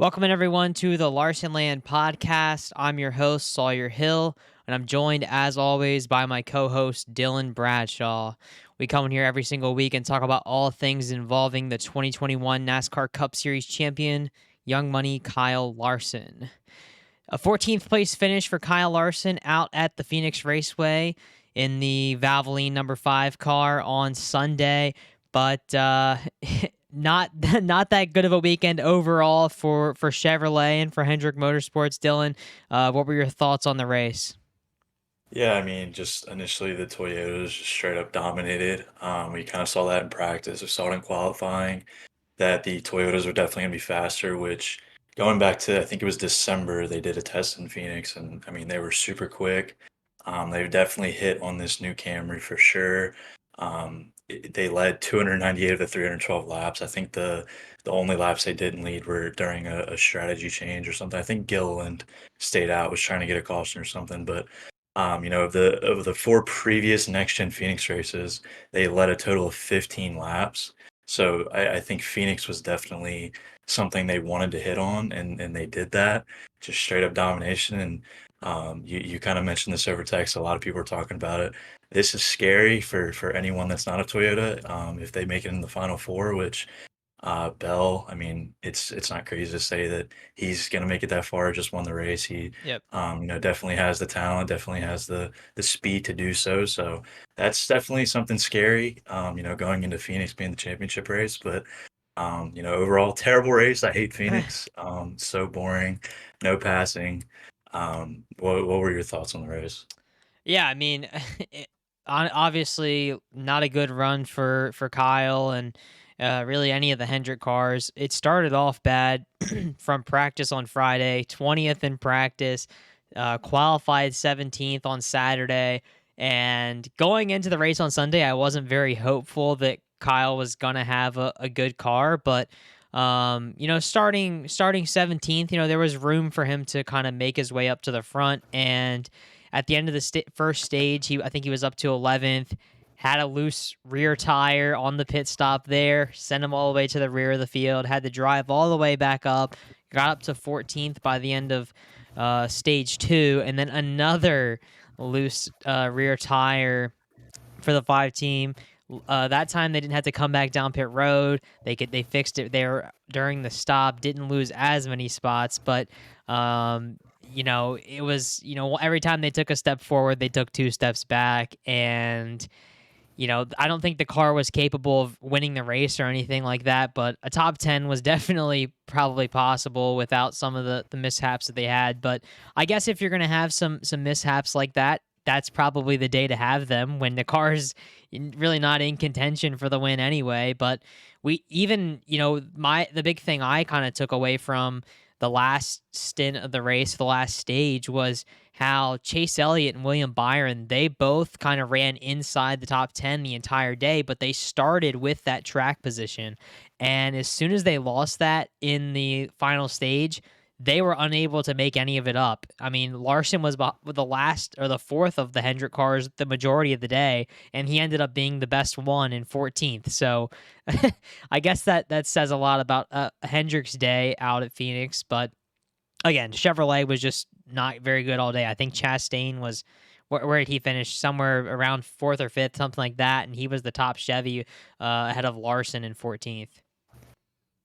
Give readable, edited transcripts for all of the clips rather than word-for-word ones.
Welcome everyone to the Larsonland podcast. I'm your host Sawyer Hill, and I'm joined as always by my co-host Dylan Bradshaw. We come in here every single week and talk about all things involving the 2021 NASCAR Cup Series champion, Young Money Kyle Larson. A 14th place finish for Kyle Larson out at the Phoenix Raceway in the Valvoline number 5 car on Sunday, but not not that good of a weekend overall for Chevrolet and for Hendrick Motorsports. Dylan, what were your thoughts on the race? Yeah, I mean, just initially the Toyotas just straight up dominated. We kind of saw that in practice. We saw it in qualifying that the Toyotas were definitely going to be faster, which going back to, I think it was December, they did a test in Phoenix, and I mean, they were super quick. They definitely hit on this new Camry for sure. They led 298 of the 312 laps. I think the only laps they didn't lead were during a strategy change or something. I think Gilliland stayed out, was trying to get a caution or something, but of the four previous next gen Phoenix races, they led a total of 15 laps. So I think Phoenix was definitely something they wanted to hit on, and they did that, just straight up domination. And you kind of mentioned this over text. A lot of people are talking about it. This is scary for anyone that's not a Toyota. If they make it in the final four, which Bell, I mean, it's not crazy to say that he's gonna make it that far. Just won the race. He, Yep. definitely has the talent, definitely has the speed to do so. So that's definitely something scary. Going into Phoenix being the championship race, but overall terrible race. I hate Phoenix. So boring, no passing. What were your thoughts on the race? Yeah, I mean, obviously not a good run for Kyle and really any of the Hendrick cars. It started off bad from practice on Friday, 20th in practice, qualified 17th on Saturday, and going into the race on Sunday, I wasn't very hopeful that Kyle was gonna have a good car, but starting 17th, there was room for him to kind of make his way up to the front. And at the end of the first stage, I think he was up to 11th, had a loose rear tire on the pit stop there, sent him all the way to the rear of the field, had to drive all the way back up, got up to 14th by the end of stage 2, and then another loose rear tire for the 5 team. That time they didn't have to come back down pit road. They fixed it there during the stop. Didn't lose as many spots, but it was every time they took a step forward, they took 2 steps back, and I don't think the car was capable of winning the race or anything like that. But a top 10 was definitely probably possible without some of the mishaps that they had. But I guess if you're gonna have some mishaps like that, that's probably the day to have them when the car's really not in contention for the win anyway. But we even, the big thing I kind of took away from the last stint of the race, the last stage, was how Chase Elliott and William Byron, they both kind of ran inside the top 10 the entire day, but they started with that track position. And as soon as they lost that in the final stage, they were unable to make any of it up. I mean, Larson was the last or the fourth of the Hendrick cars the majority of the day, and he ended up being the best one in 14th. So I guess that says a lot about Hendrick's day out at Phoenix. But again, Chevrolet was just not very good all day. I think Chastain was where did he finish? Somewhere around fourth or fifth, something like that, and he was the top Chevy ahead of Larson in 14th.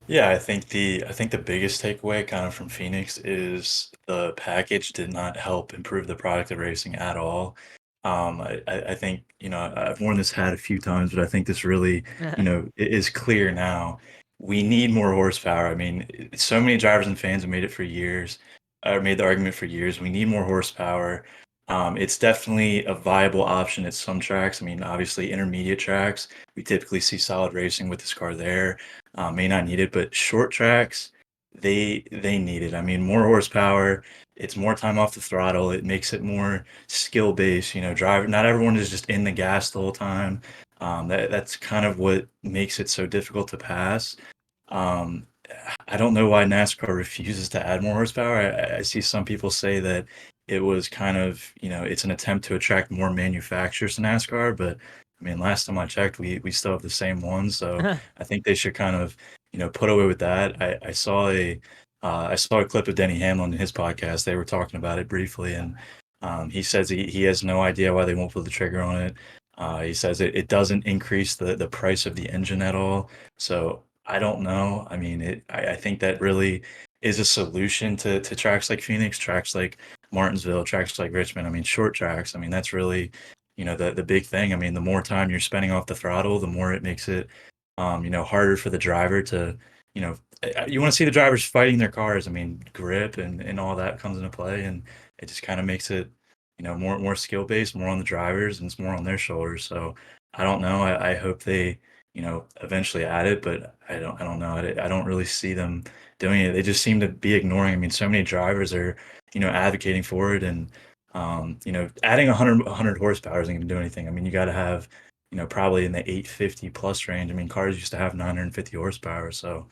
Yeah, I think the biggest takeaway kind of from Phoenix is the package did not help improve the product of racing at all. I think, I've worn this hat a few times, but I think this really, it is clear now. We need more horsepower. I mean, so many drivers and fans have made it for years, or made the argument for years. We need more horsepower. It's definitely a viable option at some tracks. I mean, obviously, intermediate tracks, we typically see solid racing with this car there. May not need it, but short tracks, they need it. I mean, more horsepower. It's more time off the throttle. It makes it more skill based. Driver. Not everyone is just in the gas the whole time. That's kind of what makes it so difficult to pass. Um, I don't know why NASCAR refuses to add more horsepower. I see some people say that it was kind of, it's an attempt to attract more manufacturers to NASCAR, but I mean, last time I checked, we still have the same ones. So I think they should kind of, put away with that. I saw I saw a clip of Denny Hamlin in his podcast. They were talking about it briefly, and he says he has no idea why they won't pull the trigger on it. He says it doesn't increase the price of the engine at all. So I don't know. I mean, I think that really is a solution to tracks like Phoenix, tracks like Martinsville, tracks like Richmond. I mean, short tracks. I mean, that's really, the big thing. I mean, the more time you're spending off the throttle, the more it makes it, harder for the driver to, you know, you want to see the drivers fighting their cars. I mean, grip and all that comes into play, and it just kind of makes it, more skill based, more on the drivers, and it's more on their shoulders. So I don't know. I hope they, eventually add it, but I don't know. I don't really see them doing it. They just seem to be ignoring. I mean, so many drivers are, advocating for it, and adding 100 horsepower isn't going to do anything. I mean, you got to have, probably in the 850 plus range. I mean, cars used to have 950 horsepower, so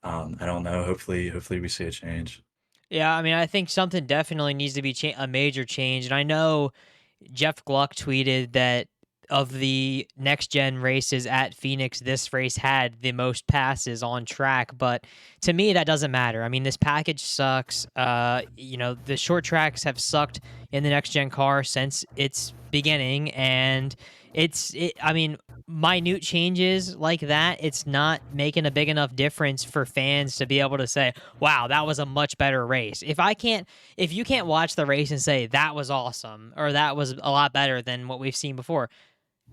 I don't know. Hopefully we see a change. Yeah, I mean, I think something definitely needs to be a major change, and I know Jeff Gluck tweeted that of the next gen races at Phoenix, this race had the most passes on track. But to me, that doesn't matter. I mean, this package sucks. The short tracks have sucked in the next gen car since its beginning, and I mean, minute changes like that, it's not making a big enough difference for fans to be able to say, wow, that was a much better race. If you can't watch the race and say that was awesome or that was a lot better than what we've seen before,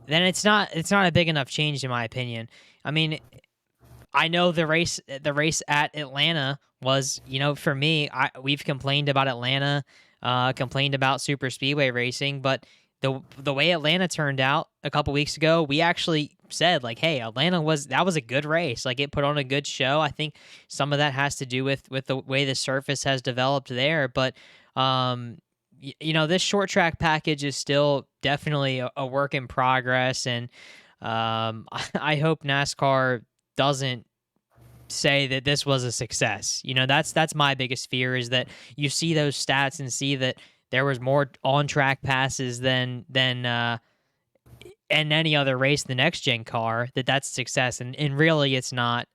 then it's not a big enough change in my opinion. I mean, I know the race at Atlanta was, for me, we've complained about Atlanta, complained about super speedway racing, but the way Atlanta turned out a couple weeks ago, we actually said like, hey, that was a good race. Like it put on a good show. I think some of that has to do with the way the surface has developed there, but this short track package is still definitely a work in progress, and I hope NASCAR doesn't say that this was a success. That's my biggest fear, is that you see those stats and see that there was more on track passes than in any other race in the next gen car, that's success, and really it's not.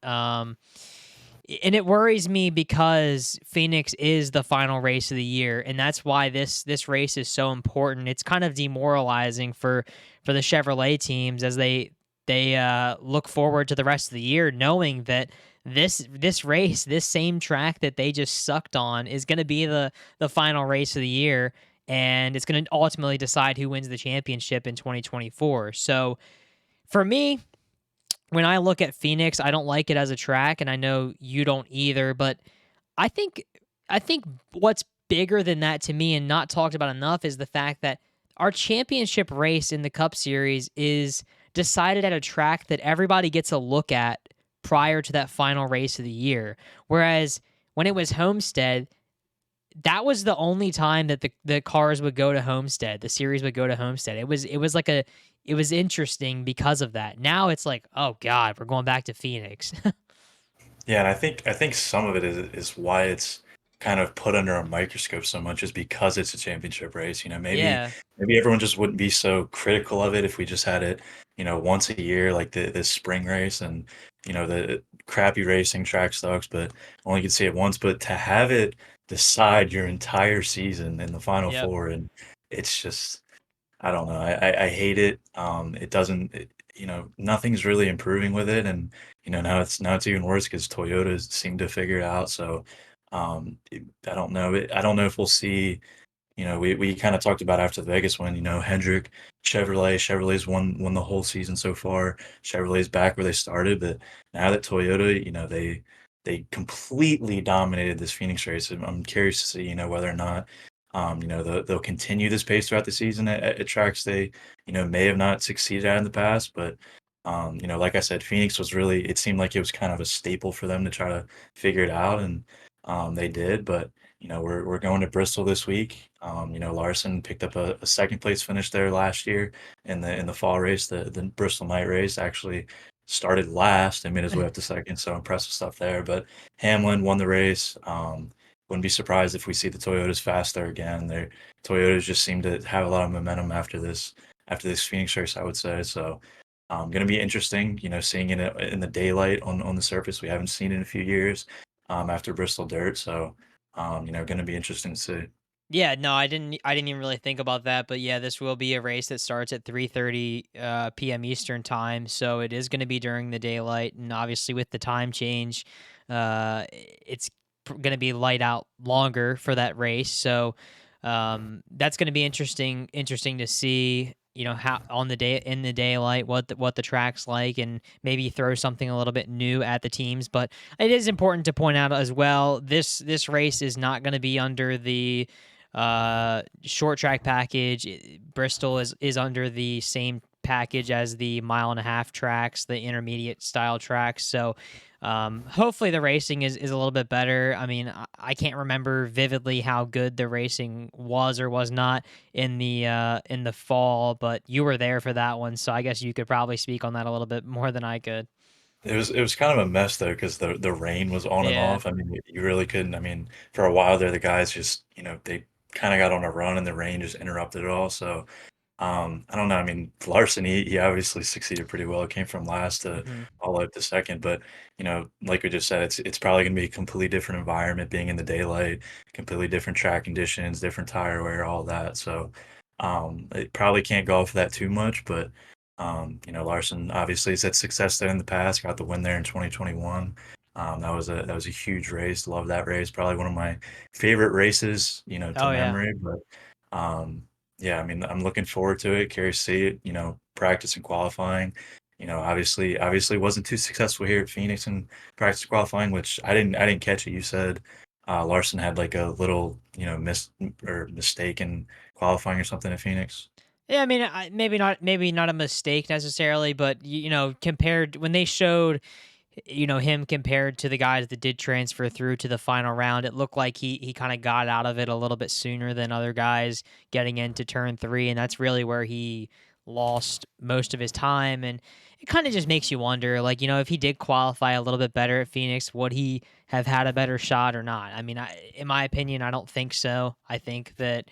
And it worries me because Phoenix is the final race of the year, and that's why this race is so important. It's kind of demoralizing for the Chevrolet teams as they look forward to the rest of the year, knowing that this race, this same track that they just sucked on, is going to be the final race of the year, and it's going to ultimately decide who wins the championship in 2024. So for me, when I look at Phoenix, I don't like it as a track, and I know you don't either, but I think I think what's bigger than that to me and not talked about enough is the fact that our championship race in the Cup Series is decided at a track that everybody gets a look at prior to that final race of the year. Whereas when it was Homestead, that was the only time that the cars would go to Homestead, the series would go to Homestead. It was interesting because of that. Now it's like, oh God, we're going back to Phoenix. Yeah, and I think some of it is why it's kind of put under a microscope so much is because it's a championship race. Maybe Yeah. maybe everyone just wouldn't be so critical of it if we just had it, once a year, like the spring race, and the crappy racing track sucks, but only could see it once. But to have it decide your entire season in the final Yep. four, and it's just I don't know. I hate it. It doesn't. Nothing's really improving with it, and now it's even worse because Toyota seem to figure it out. So, I don't know. I don't know if we'll see. We kind of talked about after the Vegas one. Hendrick, Chevrolet's won the whole season so far. Chevrolet's back where they started, but now that Toyota, they completely dominated this Phoenix race. I'm curious to see, whether or not, they'll continue this pace throughout the season at tracks they, may have not succeeded at in the past. But, like I said, Phoenix was really, it seemed like it was kind of a staple for them to try to figure it out, and they did. But we're going to Bristol this week. Larson picked up a second place finish there last year in the fall race. The Bristol night race actually started last and made his way up to second, so impressive stuff there. But Hamlin won the race. Wouldn't be surprised if we see the Toyotas fast there again. Their Toyotas just seem to have a lot of momentum after this Phoenix race, I would say. So going to be interesting, seeing it in the daylight on the surface. We haven't seen it in a few years. after Bristol Dirt. So, going to be interesting to see. Yeah, no, I didn't even really think about that, but yeah, this will be a race that starts at 3:30 p.m. Eastern time, so it is going to be during the daylight, and obviously with the time change, it's going to be light out longer for that race. So that's going to be interesting to see, how on the day in the daylight what the track's like, and maybe throw something a little bit new at the teams. But it is important to point out as well, this race is not going to be under the short track package. Bristol is under the same package as the mile and a half tracks, the intermediate style tracks. So hopefully the racing is a little bit better. I mean, I can't remember vividly how good the racing was or was not in the fall, but you were there for that one, so I guess you could probably speak on that a little bit more than I could. It was kind of a mess though, because the rain was on and Yeah. off. I mean, you really couldn't. I mean, for a while there, the guys just, they kind of got on a run, and the rain just interrupted it all. So, I don't know. I mean, Larson, he obviously succeeded pretty well. It came from last to Hmm. all the way up to second, but like we just said, it's probably going to be a completely different environment being in the daylight, completely different track conditions, different tire wear, all that. So, it probably can't go off that too much, but Larson obviously has had success there in the past. Got the win there in 2021. That was a huge race. Love that race. Probably one of my favorite races, to Oh yeah. memory. But yeah, I mean, I'm looking forward to it. Curious to see it. Practice and qualifying. Obviously wasn't too successful here at Phoenix in practice qualifying, which I didn't catch it. You said Larson had like a little, mistake in qualifying or something at Phoenix. Yeah, I mean, maybe not a mistake necessarily, but compared when they showed, him compared to the guys that did transfer through to the final round, it looked like he kind of got out of it a little bit sooner than other guys getting into turn 3, and that's really where he lost most of his time. And it kind of just makes you wonder, like, if he did qualify a little bit better at Phoenix, would he have had a better shot or not? I mean, in my opinion, I don't think so. I think that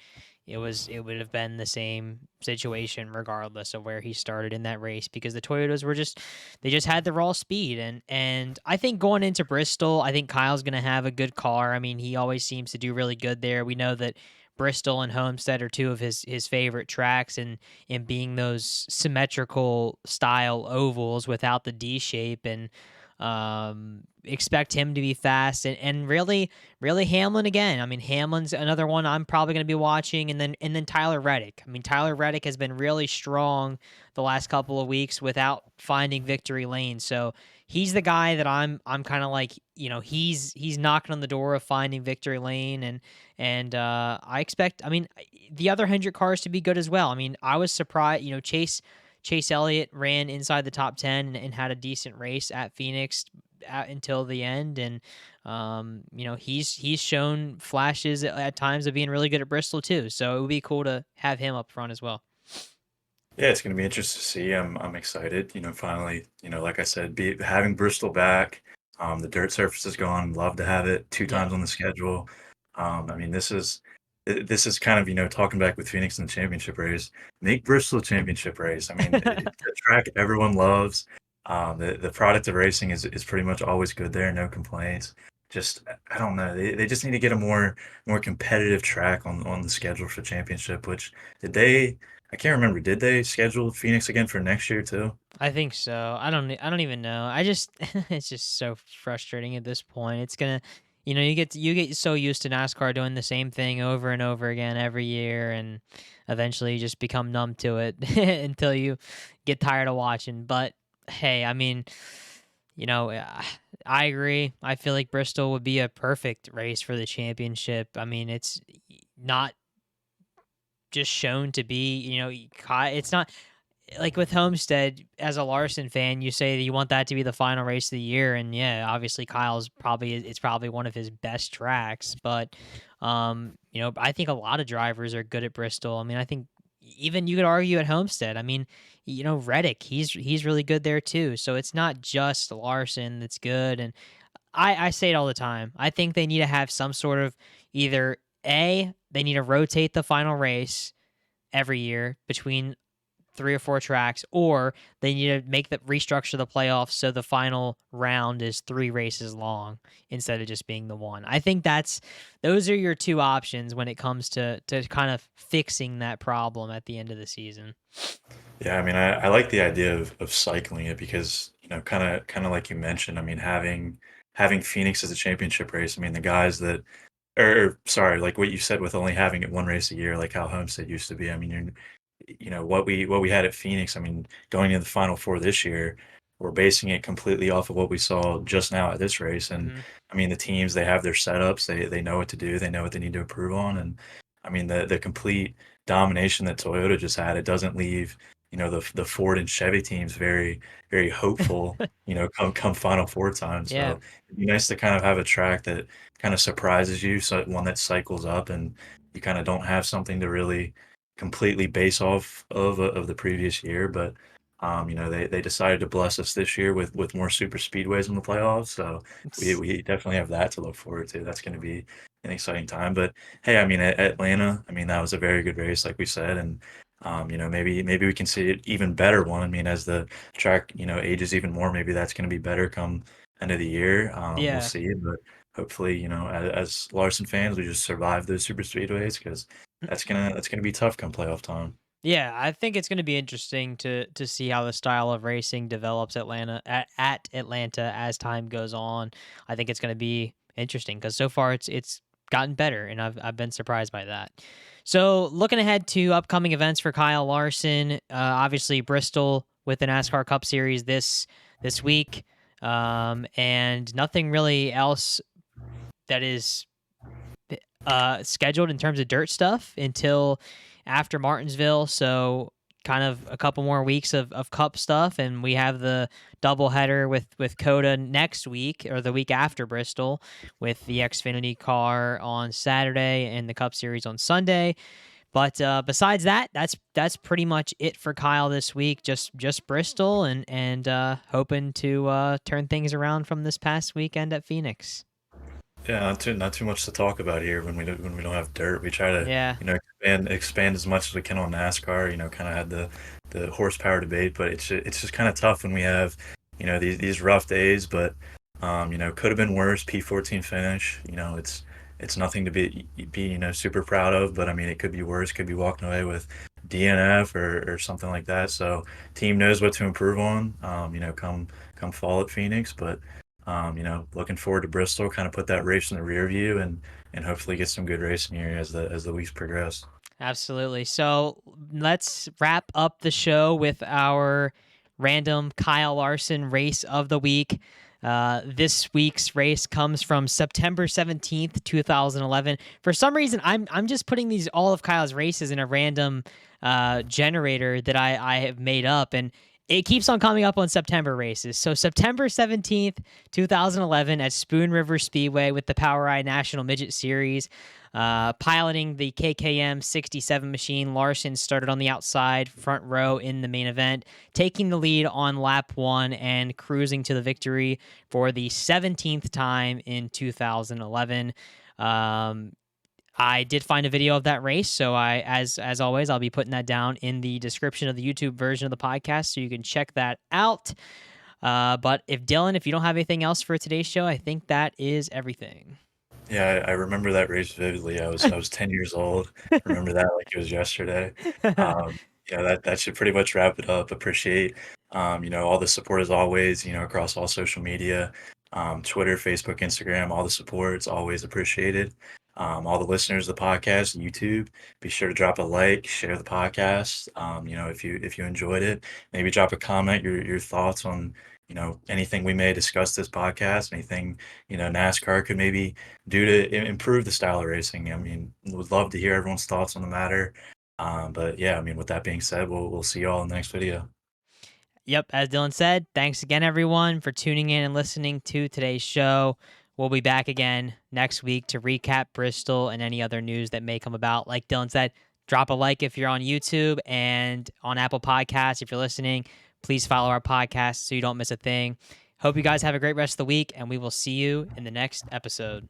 it would have been the same situation regardless of where he started in that race, because the Toyotas were just, they just had the raw speed. And I think going into Bristol, I think Kyle's going to have a good car. I mean, he always seems to do really good there. We know that Bristol and Homestead are two of his favorite tracks, and in being those symmetrical style ovals without the D shape. And expect him to be fast, and really Hamlin again. I mean, Hamlin's another one I'm probably going to be watching, and then Tyler Reddick. I mean, Tyler Reddick has been really strong the last couple of weeks without finding victory lane. So he's the guy that I'm kind of like, he's knocking on the door of finding victory lane. And I expect, I mean, the other 100 cars to be good as well. I mean, I was surprised, Chase Elliott ran inside the top 10 and had a decent race at Phoenix until the end. And he's shown flashes at times of being really good at Bristol too. So it would be cool to have him up front as well. Yeah, it's going to be interesting to see. I'm excited. Finally, like I said, having Bristol back. The dirt surface is gone. Love to have it two Yeah. times on the schedule. I mean, this is kind of talking back with Phoenix in the championship race. Make Bristol a championship race. I mean, it's a track everyone loves. The product of racing is pretty much always good there. No complaints. Just I don't know. They just need to get a more competitive track on the schedule for championship. Which did they? I can't remember. Did they schedule Phoenix again for next year too? I think so. I don't even know. I just it's just so frustrating at this point. It's gonna, you get so used to NASCAR doing the same thing over and over again every year, and eventually you just become numb to it until you get tired of watching. But hey, I mean, I agree. I feel like Bristol would be a perfect race for the championship. I mean, it's not just shown to be, it's not like with Homestead. As a Larson fan, you say that you want that to be the final race of the year, and yeah, obviously it's probably one of his best tracks. But I think a lot of drivers are good at Bristol. I mean, I think even you could argue at Homestead. I mean, Reddick, he's really good there too. So it's not just Larson that's good. And I say it all the time. I think they need to have some sort of, they need to rotate the final race every year between 3 or 4 tracks, or they need to restructure the playoffs so the final round is 3 races long instead of just being the one. I think those are your 2 options when it comes to kind of fixing that problem at the end of the season. Yeah, I mean, I like the idea of cycling it because, kind of like you mentioned, I mean, having Phoenix as a championship race, I mean, the guys that or sorry, like what you said with only having it one race a year, like how Homestead used to be. I mean, what we had at Phoenix. I mean, going into the Final Four this year, we're basing it completely off of what we saw just now at this race. And Mhm. I mean, the teams they have their setups, they know what to do, they know what they need to improve on, and I mean the complete domination that Toyota just had. It doesn't leave the Ford and Chevy teams very hopeful. Come Final Four time. Yeah. So it'd be nice to kind of have a track that kind of surprises you, so one that cycles up and you kind of don't have something to really completely base off of the previous year. But they decided to bless us this year with more super speedways in the playoffs, so we definitely have that to look forward to. That's going to be an exciting time. But hey, I mean, at Atlanta, I mean, that was a very good race, like we said. And maybe we can see it even better one. I mean, as the track ages even more, maybe that's going to be better come end of the year. We'll Yeah. see. But hopefully, as Larson fans, we just survive those super speedways, because that's gonna be tough come playoff time. Yeah, I think it's going to be interesting to see how the style of racing develops at Atlanta as time goes on. I think it's going to be interesting because so far it's gotten better, and I've been surprised by that. So looking ahead to upcoming events for Kyle Larson, obviously Bristol with the NASCAR Cup Series this week, and nothing really else that is scheduled in terms of dirt stuff until after Martinsville. So kind of a couple more weeks of cup stuff, and we have the doubleheader with Coda next week or the week after Bristol, with the Xfinity car on Saturday and the Cup Series on Sunday. But besides that, that's pretty much it for Kyle this week. Just Bristol and hoping to turn things around from this past weekend at Phoenix. Yeah, not too much to talk about here when we don't have dirt. We try to Yeah. expand as much as we can on NASCAR. Kind of had the horsepower debate, but it's just kind of tough when we have these rough days. But could have been worse. P14 finish. It's nothing to be super proud of. But I mean, it could be worse. Could be walking away with DNF or something like that. So team knows what to improve on. Come fall at Phoenix, but. Looking forward to Bristol. Kind of put that race in the rear view, and hopefully get some good racing here as the weeks progress. Absolutely. So let's wrap up the show with our random Kyle Larson race of the week. This week's race comes from September 17th, 2011. For some reason, I'm just putting these all of Kyle's races in a random generator that I have made up, and it keeps on coming up on September races. So September 17th, 2011 at Spoon River Speedway with the POWRi National Midget Series. Piloting the KKM 67 machine, Larson started on the outside, front row in the main event, taking the lead on lap 1 and cruising to the victory for the 17th time in 2011. I did find a video of that race, so as always, I'll be putting that down in the description of the YouTube version of the podcast, so you can check that out. But Dylan, if you don't have anything else for today's show, I think that is everything. Yeah, I remember that race vividly. I was 10 years old. Remember that like it was yesterday. Um, that should pretty much wrap it up. Appreciate all the support as always. Across all social media, Twitter, Facebook, Instagram, all the support. It's always appreciated. All the listeners of the podcast, YouTube, be sure to drop a like, share the podcast. If you enjoyed it, maybe drop a comment, your thoughts on anything we may discuss this podcast, anything NASCAR could maybe do to improve the style of racing. I mean, would love to hear everyone's thoughts on the matter. But yeah, I mean, with that being said, we'll see you all in the next video. Yep, as Dylan said, thanks again, everyone, for tuning in and listening to today's show. We'll be back again next week to recap Bristol and any other news that may come about. Like Dylan said, drop a like if you're on YouTube, and on Apple Podcasts if you're listening. Please follow our podcast so you don't miss a thing. Hope you guys have a great rest of the week, and we will see you in the next episode.